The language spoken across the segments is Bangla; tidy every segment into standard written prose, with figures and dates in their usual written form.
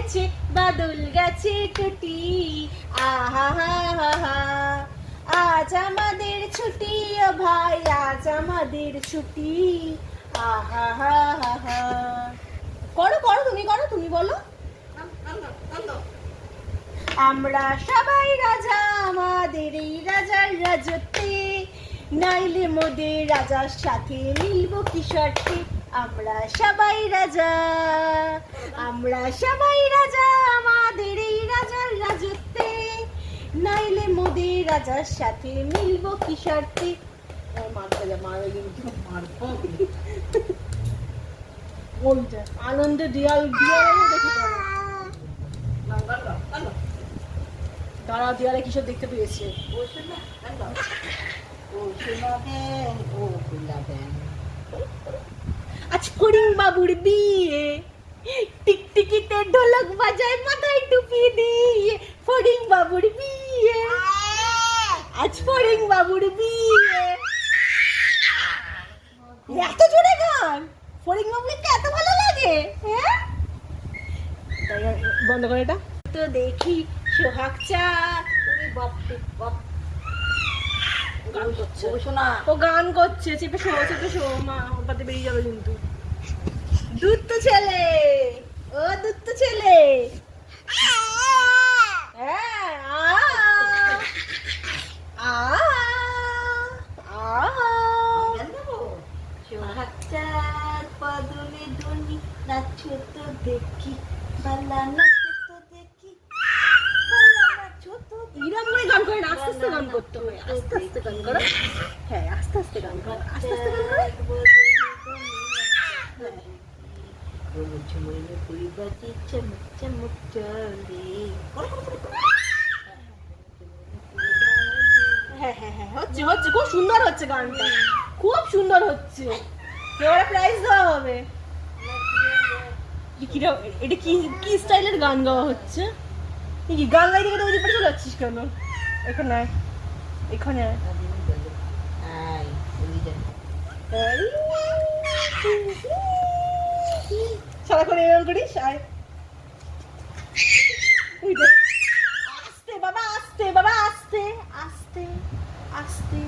হয়েছে বাদল গেছে টুটি, আহা হা হা হা। আজ আমাদের ছুটি ও ভাই, আজ আমাদের ছুটি, আহা হা হা হা। করো করো, তুমি করো, তুমি বলো। আমরা সবাই রাজা আমাদের এই রাজার রাজত্বে, নাইলে মোদের রাজার সাথে মিলবো কি শর্তে। আমরা সবাই রাজা, আমরা সবাই রাজা আমাদের এই রাজার রাজত্বে, নাইলে মোদের রাজার সাথে মিলবো কি শর্তে। আনন্দে দিয়াল তারা দেয়ালে কিসব দেখতে পেয়েছে। আজ ফড়িং বাবুর বিয়ে, টিকটিকিতে ঢোলক বাজায় মাথায় টুপি দিয়ে, ফড়িং বাবুর বিয়ে, আজ ফড়িং বাবুর বিয়ে। এত জোরে গান, ফড়িং বাবুকে এত ভালো লাগে। হ্যাঁ, বন্ধ করে এটা তো দেখি সোহাগ চাঁদ, বাপ বাপ গান করছে। ও গান করছে, চেপে শো চেপে শো, মা পাতে বেরিয়ে যাবে কিন্তু। দুধ ছেলে, ও দুধ ছেলে, সোহাগ চাঁদ পদনে ধনি, নাচো তো দেখি বালা, নাচো তো দেখি বালা, নাচো তো। এরকম করে গান করে না, আস্তে আস্তে গান করতে হয়, আস্তে আস্তে গান করো। হ্যাঁ, আস্তে আস্তে গান করো, আস্তে আস্তে গান করো। হ্যাঁ হ্যাঁ হ্যাঁ, হচ্ছে হচ্ছে, খুব সুন্দর হচ্ছে গানটা, খুব সুন্দর হচ্ছে। এবারে প্রাইজ দেওয়া হবে। এটা কি কি স্টাইলের গান গাওয়া হচ্ছে? কি গান গাইতে গেলে ওই দিকে চলে যাচ্ছিস কেন? এখানে এখানে সারাক্ষণ এরকম করিস। আস্তে বাবা, আস্তে বাবা, আস্তে আস্তে আস্তে,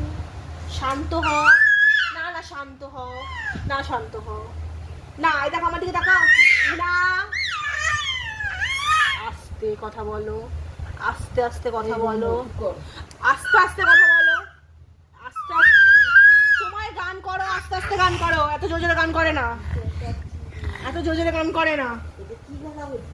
শান্ত হ। না না, শান্ত হ, না শান্ত হ, না এই দেখ আমার দিকে দেখা, না আস্তে কথা বলো, আস্তে আস্তে কথা বলো, আস্তে আস্তে কথা বলো, আস্তে আস্তে সময় গান করো, আস্তে আস্তে গান করো। এত জোরে জোরে গান করে না, এত জোরে জোরে গান করে না।